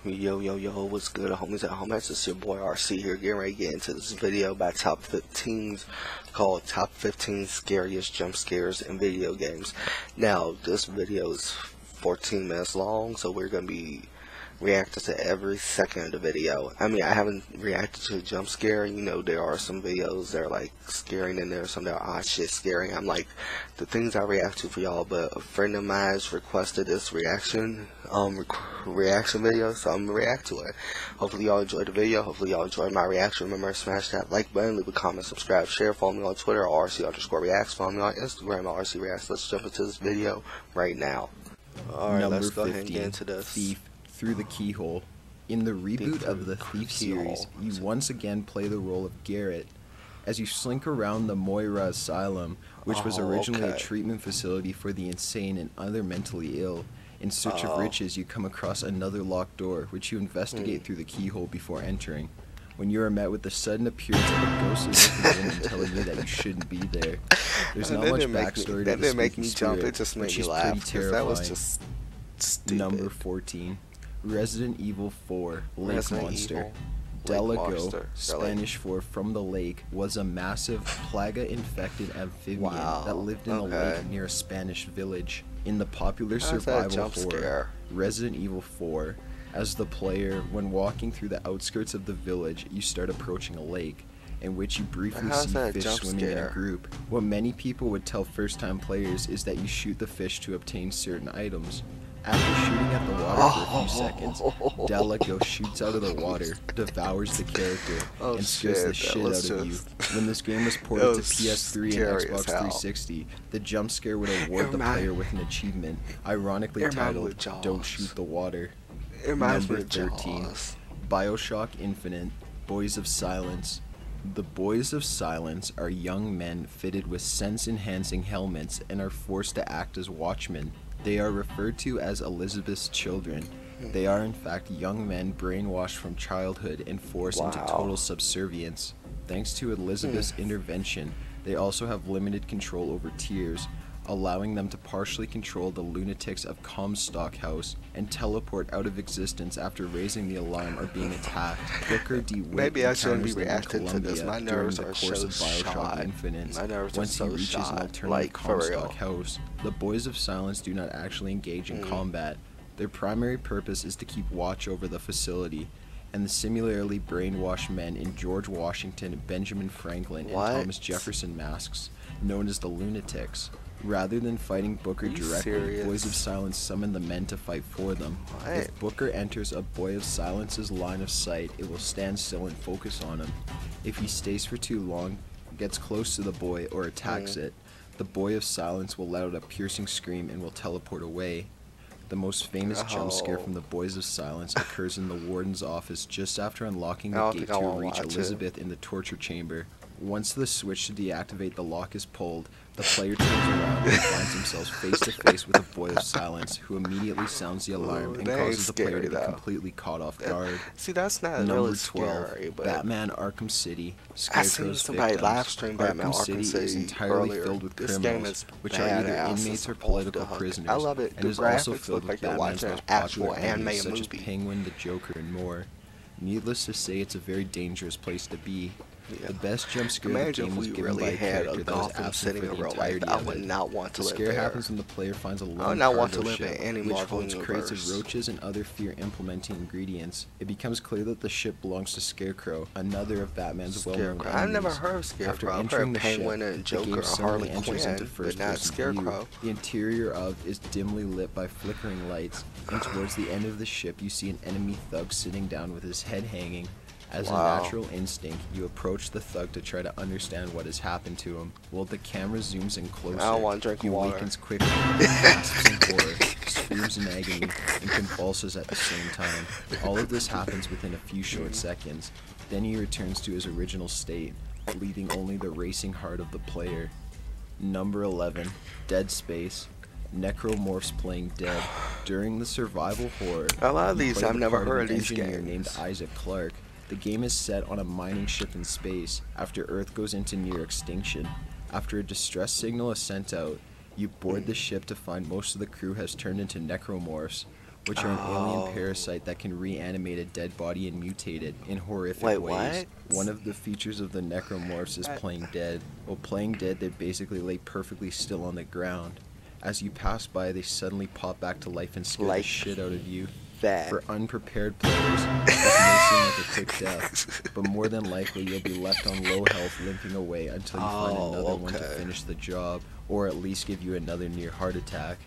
Yo, what's good, homies at home? It's your boy RC here, getting ready to get into this video about top 15s called Top 15 Scariest Jump Scares in Video Games. Now, this video is 14 minutes long, so we're going to be reacting to every second of the video. I mean, I haven't reacted to a jump scare. You know, there are some videos that are like scaring in there, some that are odd shit scaring. I'm like, the things I react to for y'all, but a friend of mine has requested this reaction video, so I'm gonna react to it. Hopefully y'all enjoyed the video. Hopefully y'all enjoyed my reaction. Remember to smash that like button, leave a comment, subscribe, share, follow me on Twitter RC_reacts, follow me on Instagram RC Reacts. Let's jump into this video right now. Alright, let's go ahead and get into this. Thief through the keyhole. In the reboot of the Thief series, you once again play the role of Garrett as you slink around the Moira Asylum, which was originally a treatment facility for the insane and other mentally ill. In search of riches, you come across another locked door, which you investigate through the keyhole before entering. When you are met with the sudden appearance of a ghostly woman telling you that you shouldn't be there. There's not much backstory to the spooky spirit, it just made which me is laugh, pretty terrifying. That was just stupid. Number 14. Resident Evil 4 Lake Monster. Delago, Spanish for from the lake, was a massive plaga-infected amphibian that lived in a lake near a Spanish village. In the popular survival horror Resident Evil 4, as the player, when walking through the outskirts of the village, you start approaching a lake, in which you briefly see fish swimming in a group. What many people would tell first-time players is that you shoot the fish to obtain certain items. After shooting at the water for a few seconds, Delago shoots out of the water, devours the character, and scares the shit out of you. When this game was ported to PS3 and Xbox 360, the jump scare would award the player with an achievement, ironically titled, Don't Shoot the Water. Number 13. Bioshock Infinite, Boys of Silence. The Boys of Silence are young men fitted with sense-enhancing helmets and are forced to act as watchmen. They are referred to as Elizabeth's children. They are in fact young men brainwashed from childhood and forced into total subservience. Thanks to Elizabeth's intervention, they also have limited control over tears, allowing them to partially control the lunatics of Comstock House and teleport out of existence after raising the alarm or being attacked. Booker D. Witt Maybe I shouldn't be reacting to this. My nerves are so Bioshock Infinite. Once he reaches an alternative Comstock House, the Boys of Silence do not actually engage in combat. Their primary purpose is to keep watch over the facility, and the similarly brainwashed men in George Washington, Benjamin Franklin, and Thomas Jefferson masks, known as the lunatics. Rather than fighting Booker directly, Boys of Silence summon the men to fight for them. If Booker enters a Boy of Silence's line of sight, it will stand still and focus on him. If he stays for too long, gets close to the boy, or attacks it, the Boy of Silence will let out a piercing scream and will teleport away. The most famous jump scare from the Boys of Silence occurs in the warden's office just after unlocking the gate to reach Elizabeth in the torture chamber. Once the switch to deactivate the lock is pulled, the player turns around and finds himself face to face with a Boy of Silence, who immediately sounds the alarm and causes the player to be completely caught off guard. See, that's not really scary, but Batman Arkham City. I seen somebody live stream Batman Arkham City is entirely filled with criminals, which are either inmates or political prisoners. I love it. And is also filled with Batman's most popular enemies, such as Penguin, the Joker, and more. Needless to say, it's a very dangerous place to be. The best jump scare of the game was given by a character that was absent for the entirety of it. The scare happens when the player finds a lone cargo ship, which holds crates of roaches and other fear-implementing ingredients. It becomes clear that the ship belongs to Scarecrow, another of Batman's well-known enemies. I've never heard of Scarecrow. After entering the Penguin ship, and Joker, the game suddenly enters into first-person view. The interior of is dimly lit by flickering lights, and towards the end of the ship you see an enemy thug sitting down with his head hanging. As a natural instinct, you approach the thug to try to understand what has happened to him. While the camera zooms in closer, he awakens quickly, gasps in horror, screams in agony, and convulses at the same time. All of this happens within a few short seconds. Then he returns to his original state, leaving only the racing heart of the player. Number 11. Dead Space. Necromorphs playing dead. During the survival horror, a lot of these I've never heard of these games. Named Isaac Clarke. The game is set on a mining ship in space after Earth goes into near extinction. After a distress signal is sent out, you board the ship to find most of the crew has turned into necromorphs. which are an alien parasite that can reanimate a dead body and mutate it in horrific ways. What? One of the features of the necromorphs is playing dead. While playing dead, they basically lay perfectly still on the ground. As you pass by, they suddenly pop back to life and scare the shit out of you. For unprepared players, this may seem like a quick death, but more than likely you'll be left on low health limping away until you find another one to finish the job, or at least give you another near heart attack.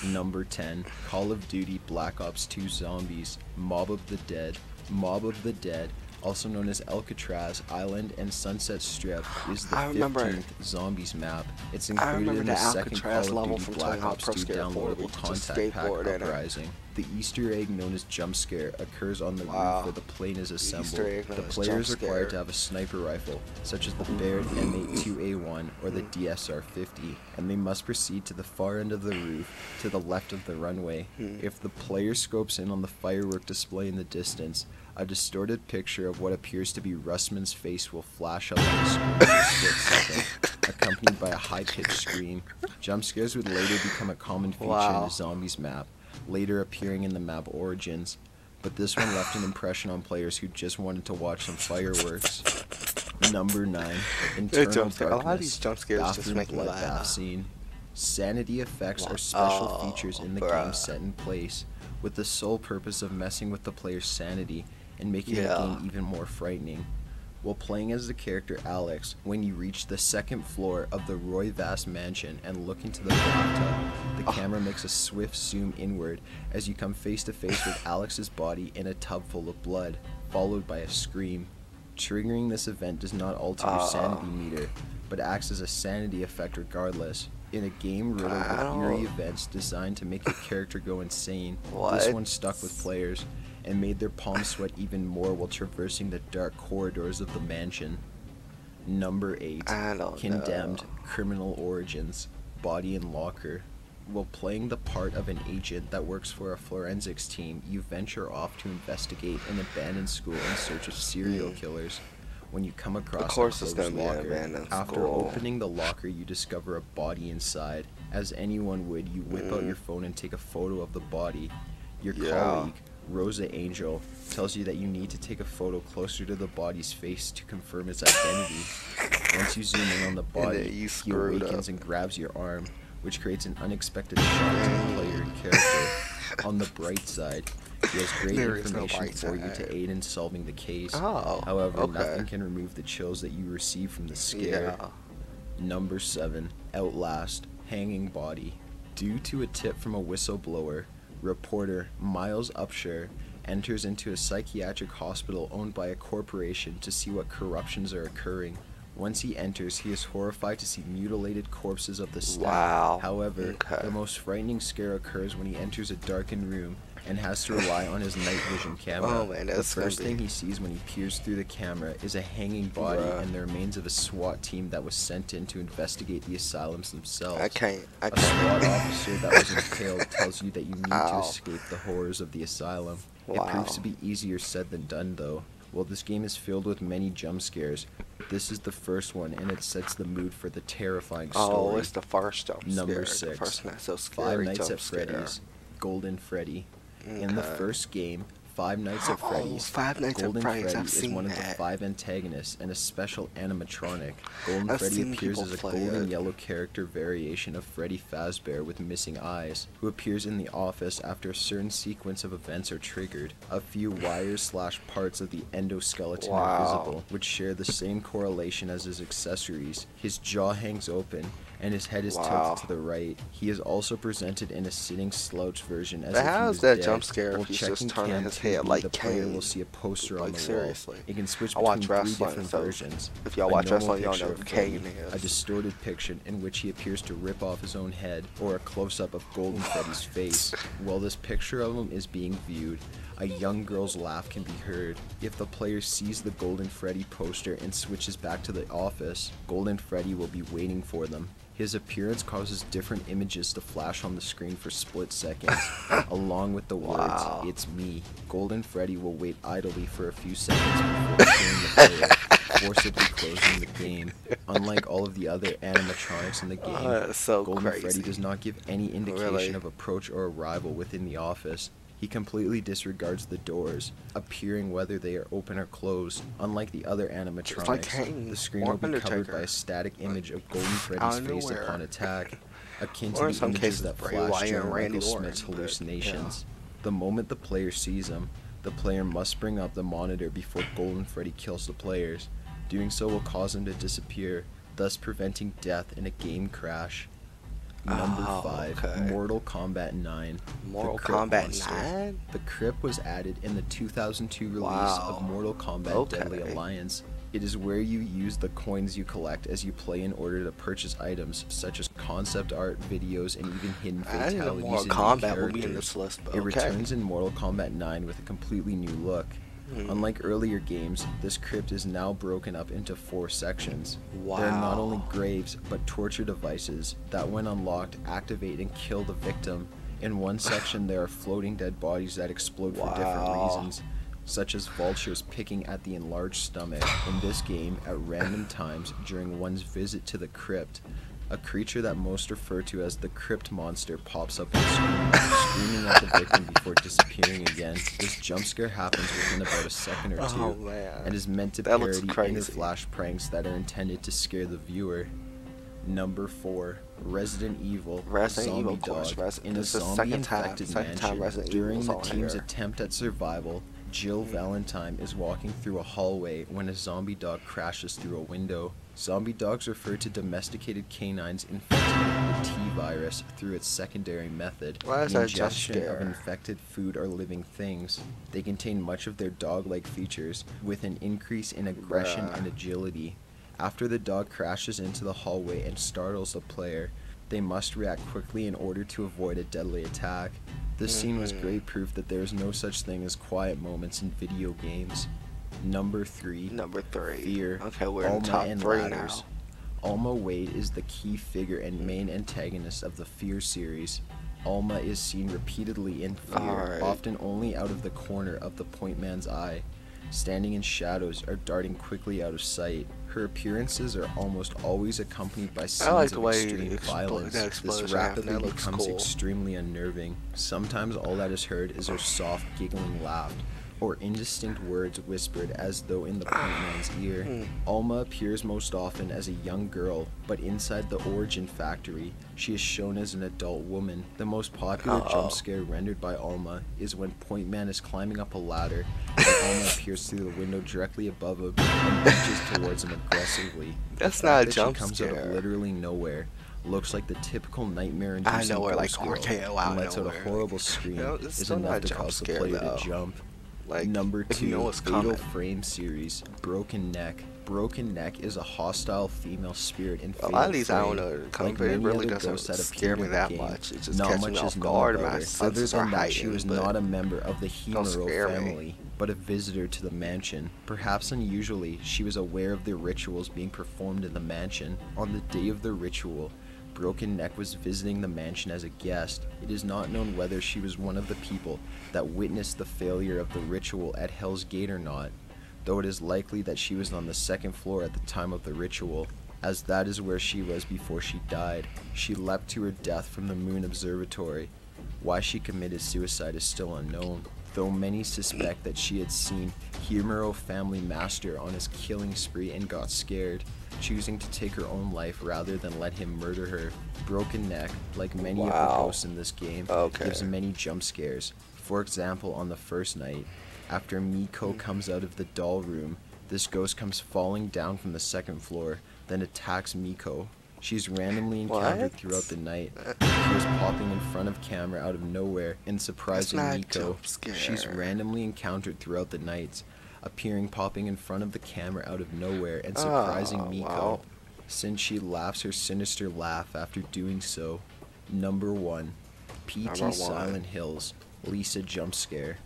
Number 10, Call of Duty Black Ops 2 Zombies, Mob of the Dead. Mob of the Dead, also known as Alcatraz Island and Sunset Strip, is the 15th Zombies map. It's included in the second Call of Duty Black Ops 2 downloadable contact pack Uprising. The Easter egg known as Jump Scare occurs on the roof where the plane is assembled. The player is required to have a sniper rifle, such as the Barrett M82A1 or the DSR-50, and they must proceed to the far end of the roof, to the left of the runway. If the player scopes in on the firework display in the distance, a distorted picture of what appears to be Russman's face will flash up on the screen for a split second, accompanied by a high-pitched scream. Jump scares would later become a common feature in the Zombies map, later appearing in the map Origins, but this one left an impression on players who just wanted to watch some fireworks. Number 9, Internal Darkness, a lot of these jump scares just bathroom make me bloodbath laugh. scene. Sanity effects are special features in the game set in place, with the sole purpose of messing with the player's sanity and making the game even more frightening. While playing as the character Alex, when you reach the second floor of the Roy Vass mansion and look into the bathtub, the camera makes a swift zoom inward as you come face to face with Alex's body in a tub full of blood, followed by a scream. Triggering this event does not alter your sanity meter, but acts as a sanity effect regardless. In a game riddled with eerie events designed to make your character go insane, this one stuck with players and made their palms sweat even more while traversing the dark corridors of the mansion. Number 8, Condemned Criminal Origins, Body and Locker. While playing the part of an agent that works for a forensics team, you venture off to investigate an abandoned school in search of serial killers. When you come across a closed locker, after opening the locker you discover a body inside. As anyone would, you whip out your phone and take a photo of the body. Your colleague, Rosa Angel, tells you that you need to take a photo closer to the body's face to confirm its identity. Once you zoom in on the body, he awakens and grabs your arm, which creates an unexpected shock to the player and character. On the bright side, he has great information for you to aid in solving the case. However, nothing can remove the chills that you receive from the scare. Number 7, Outlast, Hanging Body. Due to a tip from a whistleblower, reporter Miles Upshur enters into a psychiatric hospital owned by a corporation to see what corruptions are occurring. Once he enters, he is horrified to see mutilated corpses of the staff. However, the most frightening scare occurs when he enters a darkened room and has to rely on his night vision camera. The first thing he sees when he peers through the camera is a hanging body and the remains of a SWAT team that was sent in to investigate the asylums themselves. A SWAT officer that was impaled tells you that you need to escape the horrors of the asylum. It proves to be easier said than done, though. While this game is filled with many jump scares, this is the first one, and it sets the mood for the terrifying story. It's the first jump scare. Number 6, Five Nights at Freddy's, Golden Freddy. In the first game, Five Nights at Freddy's, Golden Freddy is one of the 5 antagonists and a special animatronic. Golden Freddy appears as a golden yellow character variation of Freddy Fazbear with missing eyes, who appears in the office after a certain sequence of events are triggered. A few wires/parts of the endoskeleton are visible, which share the same correlation as his accessories. His jaw hangs open, and his head is tilted to the right. He is also presented in a sitting slouch version as if he was dead. Jump scare if he's just turning his head like the player will see a poster on the wall. It can switch between 3 different versions. If y'all watch wrestling, y'all know of Kane Freddy, is. a distorted picture in which he appears to rip off his own head, or a close-up of Golden Freddy's face. While this picture of him is being viewed, a young girl's laugh can be heard. If the player sees the Golden Freddy poster and switches back to the office, Golden Freddy will be waiting for them. His appearance causes different images to flash on the screen for split seconds, along with the words, "It's me." Golden Freddy will wait idly for a few seconds before killing the player, forcibly closing the game. Unlike all of the other animatronics in the game, Golden Freddy does not give any indication of approach or arrival within the office. He completely disregards the doors, appearing whether they are open or closed. Unlike the other animatronics, the screen will be covered by a static image of Golden Freddy's face upon attack, akin to the images that flash during Michael Smith's hallucinations. The moment the player sees him, the player must bring up the monitor before Golden Freddy kills the players. Doing so will cause him to disappear, thus preventing death in a game crash. Number 5, okay. Mortal Kombat 9. Mortal Kombat 9? The Crypt was added in the 2002 release of Mortal Kombat Deadly Alliance. It is where you use the coins you collect as you play in order to purchase items such as concept art, videos, and even hidden fatalities Mortal Kombat will be in this list, but It returns in Mortal Kombat 9 with a completely new look. Unlike earlier games, this crypt is now broken up into 4 sections. There are not only graves, but torture devices that, when unlocked, activate and kill the victim. In one section, there are floating dead bodies that explode for different reasons, such as vultures picking at the enlarged stomach. In this game, at random times during one's visit to the crypt, a creature that most refer to as the Crypt Monster pops up on screen, screaming at the victim before disappearing again. This jump scare happens within about a second or two, and is meant to parody any flash pranks that are intended to scare the viewer. Number 4, Resident Evil Zombie Dog. In a zombie-infected mansion, during the team's attempt at survival, Jill Valentine is walking through a hallway when a zombie dog crashes through a window. Zombie dogs refer to domesticated canines infected with the T-virus through its secondary method, the ingestion of infected food or living things. They contain much of their dog-like features, with an increase in aggression and agility. After the dog crashes into the hallway and startles the player, they must react quickly in order to avoid a deadly attack. This scene was great proof that there is no such thing as quiet moments in video games. Number 3. Fear. Okay, we're in the top 3 now. Alma Wade is the key figure and main antagonist of the Fear series. Alma is seen repeatedly in Fear, often only out of the corner of the point man's eye, standing in shadows or darting quickly out of sight. Her appearances are almost always accompanied by scenes of extreme violence. This rapidly becomes extremely unnerving. Sometimes all that is heard is her soft, giggling laugh, or indistinct words whispered as though in the point man's ear. Alma appears most often as a young girl, but inside the Origin Factory, she is shown as an adult woman. The most popular jump scare rendered by Alma is when Point Man is climbing up a ladder, and Alma appears through the window directly above him and reaches towards him aggressively. That's not a jump scare. She comes out of literally nowhere, looks like the typical nightmare-inducing ghost girl, and lets out a horrible scream, is enough to cause the player to jump. Number 2, Fatal Frame series, Broken Neck. Broken Neck is a hostile female spirit in Fatal Frame. A lot of these I don't know. Like it really doesn't scare me that much. It just catches me off guard. My senses are heightened. She was not a member of the Himuro family, but a visitor to the mansion. Perhaps unusually, she was aware of the rituals being performed in the mansion. On the day of the ritual, Broken Neck was visiting the mansion as a guest. It is not known whether she was one of the people that witnessed the failure of the ritual at Hell's Gate or not, though it is likely that she was on the 2nd floor at the time of the ritual, as that is where she was before she died. She leapt to her death from the Moon Observatory. Why she committed suicide is still unknown, though many suspect that she had seen Himuro family master on his killing spree and got scared, choosing to take her own life rather than let him murder her. Broken Neck, like many of the ghosts in this game, gives many jump scares. For example, on the first night, after Miko comes out of the doll room, this ghost comes falling down from the 2nd floor, then attacks Miko. She's randomly encountered throughout the night. She was popping in front of camera out of nowhere and surprising Miko. She's randomly encountered throughout the nights, popping in front of the camera out of nowhere and surprising Miko, since she laughs her sinister laugh after doing so. Number 1, PT Silent Hills, Lisa Jump Scare.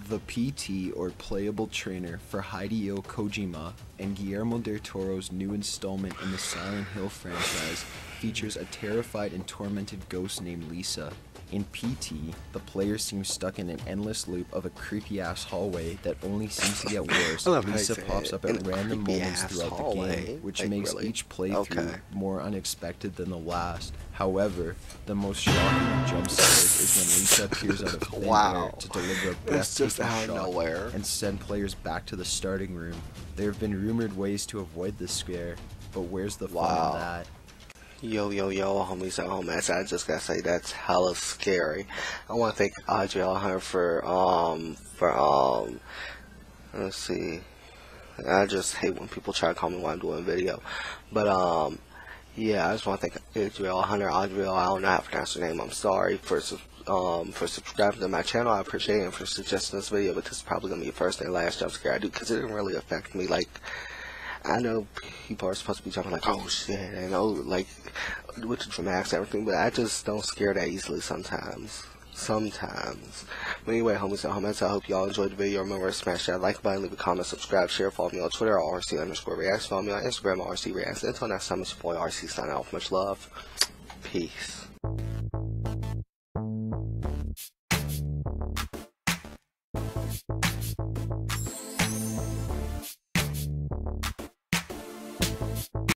The PT, or playable trainer, for Hideo Kojima and Guillermo del Toro's new installment in the Silent Hill franchise features a terrified and tormented ghost named Lisa. In PT, the player seems stuck in an endless loop of a creepy-ass hallway that only seems to get worse. Lisa pops up at random moments throughout the game, which makes each playthrough more unexpected than the last. However, the most shocking jump scares is when Lisa appears out of thin air to deliver a breathtaking shock and send players back to the starting room. There have been rumored ways to avoid this scare, but where's the fun in that? Yo, homies at home, as I just gotta say, that's hella scary. I want to thank Audrey for let's see, I just hate when people try to call me while I'm doing a video, but, yeah, I just want to thank Adriel Hunter, I don't know how to pronounce her name, I'm sorry, for subscribing to my channel. I appreciate it, and for suggesting this video, but this is probably going to be the first and last jump scare I do, because it didn't really affect me. Like, I know people are supposed to be jumping like, oh shit, and oh, like, with the dramatics and everything, but I just don't scare that easily sometimes. But anyway, homies and homies, I hope y'all enjoyed the video. Remember to smash that like button, leave a comment, subscribe, share, follow me on Twitter, RC_reacts, follow me on Instagram, RC Reacts. Until next time, it's your boy RC signing off. Much love. Peace.